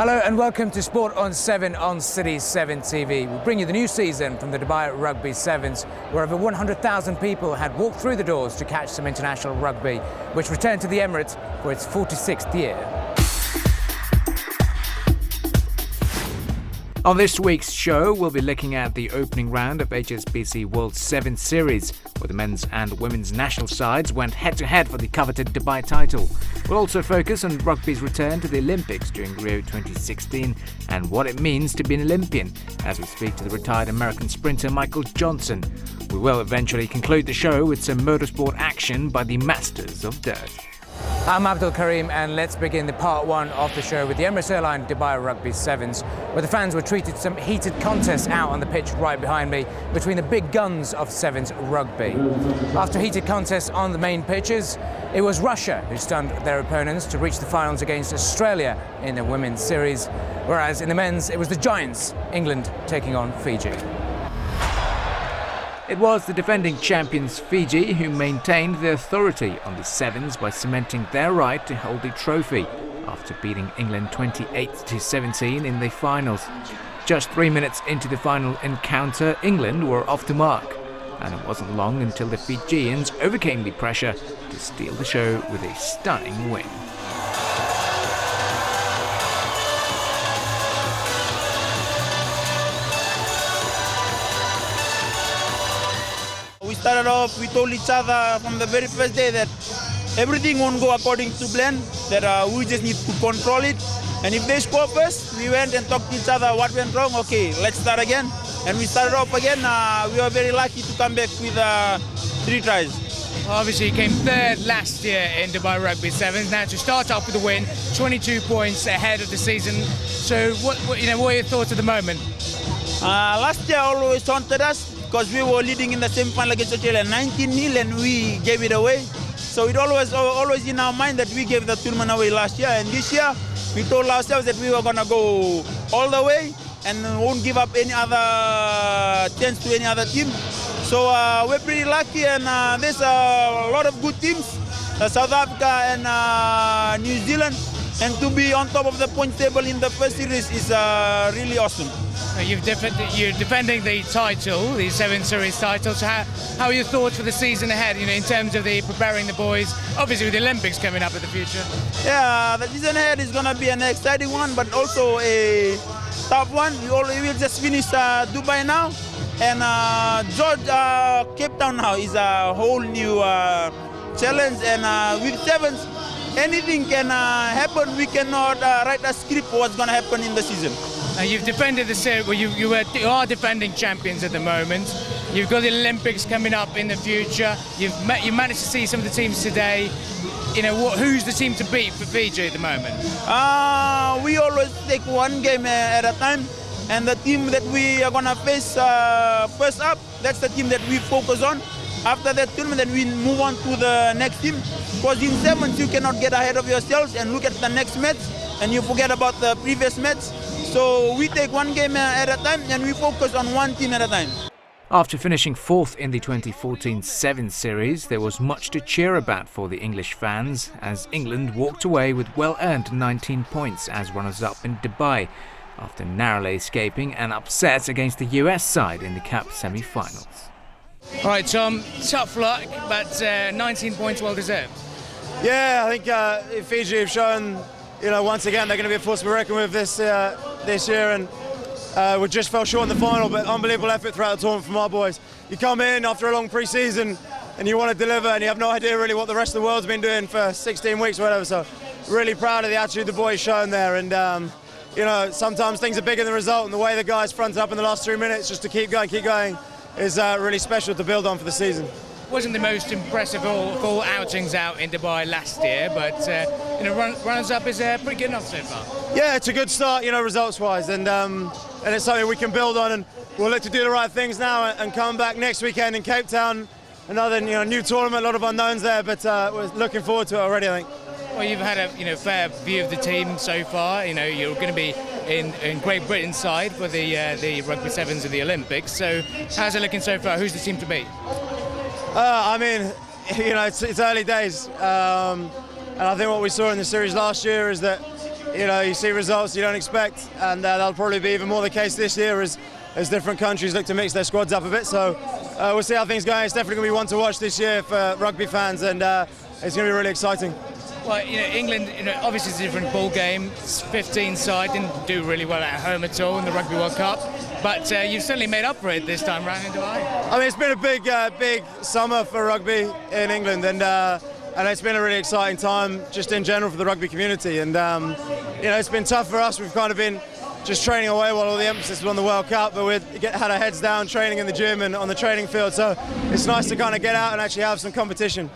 Hello and welcome to Sport on 7 on City 7 TV. We bring you the new season from the Dubai Rugby Sevens, where over 100,000 people had walked through the doors to catch some international rugby, which returned to the Emirates for its 46th year. On this week's show, we'll be looking at the opening round of HSBC World 7 Series, where the men's and women's national sides went head-to-head for the coveted Dubai title. We'll also focus on rugby's return to the Olympics during Rio 2016 and what it means to be an Olympian, as we speak to the retired American sprinter Michael Johnson. We will eventually conclude the show with some motorsport action by the Masters of Dirt. I'm Abdul Karim, and let's begin the part one of the show with the Emirates Airline Dubai Rugby Sevens, where the fans were treated to some heated contests out on the pitch right behind me between the big guns of Sevens rugby. After heated contests on the main pitches, it was Russia who stunned their opponents to reach the finals against Australia in the women's series, whereas in the men's it was the Giants, England, taking on Fiji. It was the defending champions Fiji who maintained their authority on the Sevens by cementing their right to hold the trophy after beating England 28-17 in the finals. Just 3 minutes into the final encounter, England were off the mark, and it wasn't long until the Fijians overcame the pressure to steal the show with a stunning win. We started off, we told each other from the very first day that everything won't go according to plan, that we just need to control it. And if they score first, we went and talked to each other what went wrong. Okay, let's start again. And we started off again. We were very lucky to come back with 3 tries. Obviously, you came third last year in Dubai Rugby Sevens. Now to start off with a win, 22 points ahead of the season. So, what are your thoughts at the moment? Last year always haunted us, because we were leading in the semi-final against Australia 19-0 and we gave it away. So it always in our mind that we gave the tournament away last year, and this year we told ourselves that we were going to go all the way and won't give up any other chance to any other team. So we're pretty lucky, and there's a lot of good teams, South Africa and New Zealand, and to be on top of the point table in the first series is really awesome. You're defending the title, the 7 Series title. So how are your thoughts for the season ahead, in terms of preparing the boys, obviously with the Olympics coming up in the future? Yeah, the season ahead is going to be an exciting one, but also a tough one. We will just finish Dubai now, and Cape Town now is a whole new challenge, and with Sevens, anything can happen. We cannot write a script for what's going to happen in the season. You've defended the series. Well, you are defending champions at the moment. You've got the Olympics coming up in the future. You managed to see some of the teams today. Who's the team to beat for Fiji at the moment? We always take one game at a time, and the team that we are gonna face first up, that's the team that we focus on. After that tournament, then we move on to the next team. Because in sevens, you cannot get ahead of yourselves and look at the next match, and you forget about the previous match. So we take one game at a time, and we focus on one team at a time. After finishing 4th in the 2014 7 Series, there was much to cheer about for the English fans, as England walked away with well-earned 19 points as runners-up in Dubai, after narrowly escaping an upset against the US side in the Cup semi-finals. All right, Tom, tough luck, but 19 points well deserved. Yeah, I think Fiji have shown, once again they're going to be a force to be reckoned with this year, and we just fell short in the final, but unbelievable effort throughout the tournament from our boys. You come in after a long pre-season and you want to deliver, and you have no idea really what the rest of the world's been doing for 16 weeks or whatever, so really proud of the attitude the boys shown there, and sometimes things are bigger than the result, and the way the guys fronted up in the last 3 minutes just to keep going is really special to build on for the season. Wasn't the most impressive of all outings out in Dubai last year, but runners-up is pretty good enough so far. Yeah, it's a good start, results-wise, and it's something we can build on, and we'll look to do the right things now and come back next weekend in Cape Town. Another new tournament, a lot of unknowns there, but we're looking forward to it already, I think. Well, you've had a fair view of the team so far. You're going to be in Great Britain's side for the Rugby Sevens of the Olympics. So how's it looking so far? Who's the team to beat? It's early days, and I think what we saw in the series last year is that you see results you don't expect, and that'll probably be even more the case this year as different countries look to mix their squads up a bit. So we'll see how things go. It's definitely going to be one to watch this year for rugby fans, and it's going to be really exciting. Well, England, obviously it's a different ball game. It's 15-side, didn't do really well at home at all in the Rugby World Cup, but you've certainly made up for it this time round in Dubai. I mean, it's been a big summer for rugby in England, and it's been a really exciting time just in general for the rugby community. And it's been tough for us. We've kind of been just training away while all the emphasis was on the World Cup, but we had our heads down training in the gym and on the training field. So it's nice to kind of get out and actually have some competition.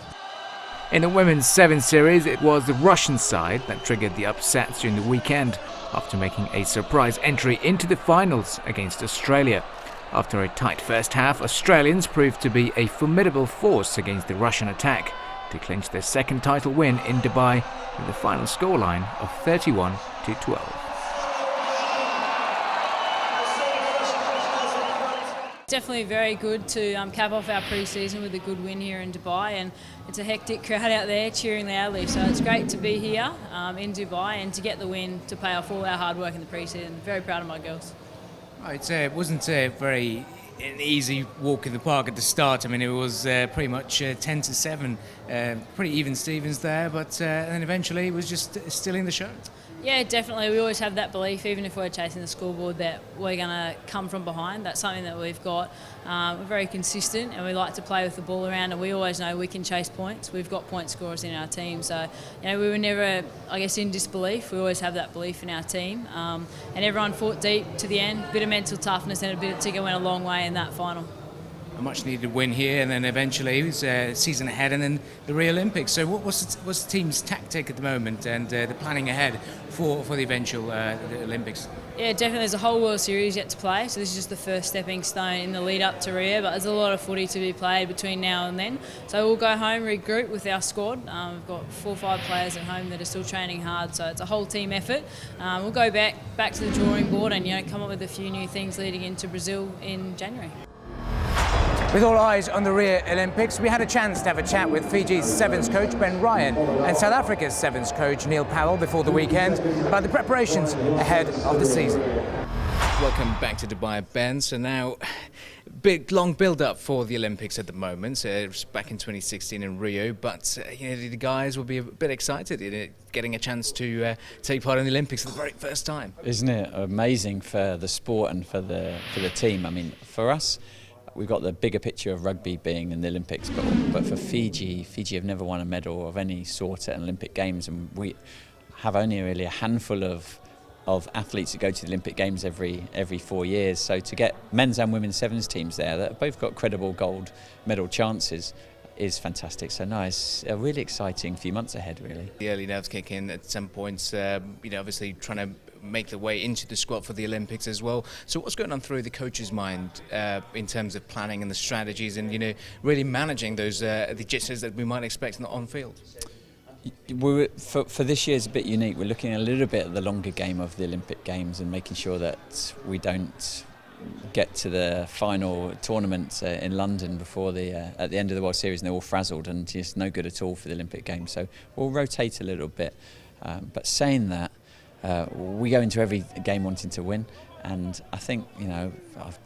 In the Women's 7 Series, it was the Russian side that triggered the upsets during the weekend after making a surprise entry into the finals against Australia. After a tight first half, Australians proved to be a formidable force against the Russian attack to clinch their second title win in Dubai with a final scoreline of 31-12. Definitely very good to cap off our pre-season with a good win here in Dubai, and it's a hectic crowd out there cheering loudly, so it's great to be here in Dubai and to get the win to pay off all our hard work in the pre-season. Very proud of my girls. It wasn't an easy walk in the park at the start. I mean, it was pretty much 10-7, pretty even Stevens there, but then eventually it was just stealing the show. Yeah, definitely. We always have that belief, even if we're chasing the scoreboard, that we're going to come from behind. That's something that we've got. We're very consistent, and we like to play with the ball around, and we always know we can chase points. We've got point scorers in our team, so we were never, in disbelief. We always have that belief in our team, and everyone fought deep to the end. A bit of mental toughness and a bit of ticker went a long way in that final. A much needed win here, and then eventually it was a season ahead, and then the Rio Olympics. So what's the team's tactic at the moment, and the planning ahead for the eventual the Olympics? Yeah, definitely. There's a whole World Series yet to play, so this is just the first stepping stone in the lead up to Rio, but there's a lot of footy to be played between now and then. So we'll go home, regroup with our squad. We've got 4 or 5 players at home that are still training hard, so it's a whole team effort. We'll go back to the drawing board and come up with a few new things leading into Brazil in January. With all eyes on the Rio Olympics, we had a chance to have a chat with Fiji's Sevens coach Ben Ryan and South Africa's Sevens coach Neil Powell before the weekend about the preparations ahead of the season. Welcome back to Dubai, Ben. So now, long build-up for the Olympics at the moment. It was back in 2016 in Rio, but the guys will be a bit excited in getting a chance to take part in the Olympics for the very first time. Isn't it amazing for the sport and for the team? I mean, for us, we've got the bigger picture of rugby being in the Olympics, but for Fiji have never won a medal of any sort at Olympic Games, and we have only really a handful of athletes that go to the Olympic Games every 4 years. So to get men's and women's sevens teams there that have both got credible gold medal chances is fantastic. So no, it's a really exciting few months ahead, really. The early nerves kick in at some points, obviously trying to make the way into the squad for the Olympics as well. So what's going on through the coach's mind in terms of planning and the strategies and, really managing those the jitters that we might expect on field? For this year is a bit unique. We're looking a little bit at the longer game of the Olympic Games and making sure that we don't get to the final tournament in London before at the end of the World Series and they're all frazzled and just no good at all for the Olympic Games. So we'll rotate a little bit. But saying that, we go into every game wanting to win, and I think it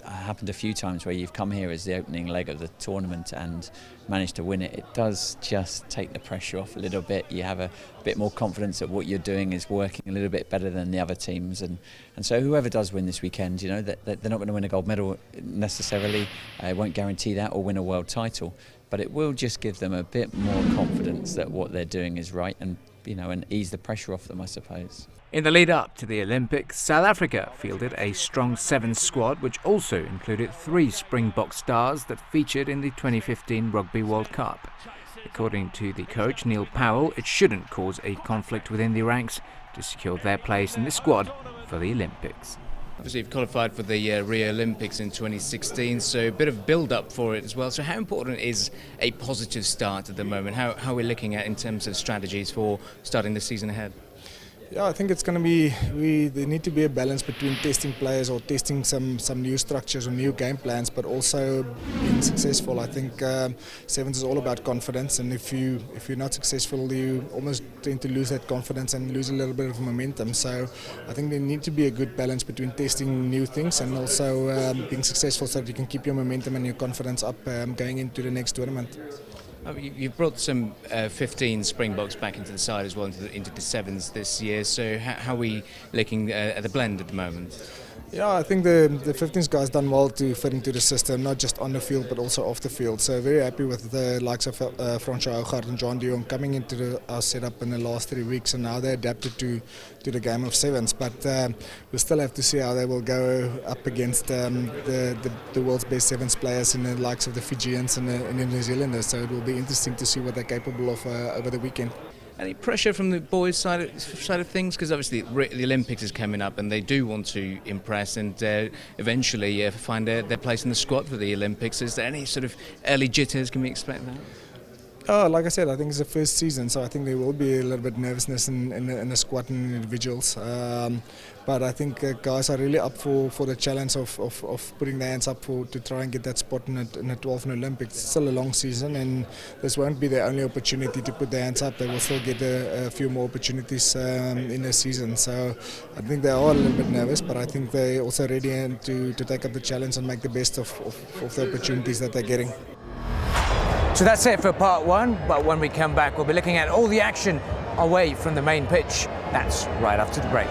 happened a few times where you've come here as the opening leg of the tournament and managed to win it. It does just take the pressure off a little bit. You have a bit more confidence that what you're doing is working a little bit better than the other teams, and so whoever does win this weekend, that they're not going to win a gold medal necessarily. It won't guarantee that, or win a world title, but it will just give them a bit more confidence that what they're doing is right, and and ease the pressure off them, I suppose. In the lead up to the Olympics, South Africa fielded a strong sevens squad, which also included 3 Springbok stars that featured in the 2015 Rugby World Cup. According to the coach, Neil Powell, it shouldn't cause a conflict within the ranks to secure their place in the squad for the Olympics. Obviously, you've qualified for the Rio Olympics in 2016, so a bit of build-up for it as well. So how important is a positive start at the moment? How are we looking at in terms of strategies for starting the season ahead? Yeah, I think it's going to be, there need to be a balance between testing players or testing some new structures or new game plans, but also being successful. I think sevens is all about confidence, and if you're not successful, you almost tend to lose that confidence and lose a little bit of momentum. So I think there need to be a good balance between testing new things and also being successful, so that you can keep your momentum and your confidence up going into the next tournament. You've brought some 15 Springboks back into the side as well, into the sevens this year. So how are we looking at the blend at the moment? Yeah, I think the 15s guys done well to fit into the system, not just on the field but also off the field. So very happy with the likes of Francois Hougaard and John de Jong coming into our setup in the last 3 weeks, and now they adapted to the game of sevens. But we still have to see how they will go up against the world's best sevens players in the likes of the Fijians and the New Zealanders. So it will be interesting to see what they're capable of over the weekend. Any pressure from the boys' side of things? Because obviously the Olympics is coming up and they do want to impress and eventually find their place in the squad for the Olympics. Is there any sort of early jitters? Can we expect that? Like I said, I think it's the first season, so I think there will be a little bit of nervousness in the squad and individuals. But I think guys are really up for the challenge of putting their hands up to try and get that spot in the 12th Olympics. It's still a long season, and this won't be their only opportunity to put their hands up. They will still get a few more opportunities in the season. So I think they are a little bit nervous, but I think they're also ready to take up the challenge and make the best of the opportunities that they're getting. So that's it for part one, but when we come back, we'll be looking at all the action away from the main pitch. That's right after the break.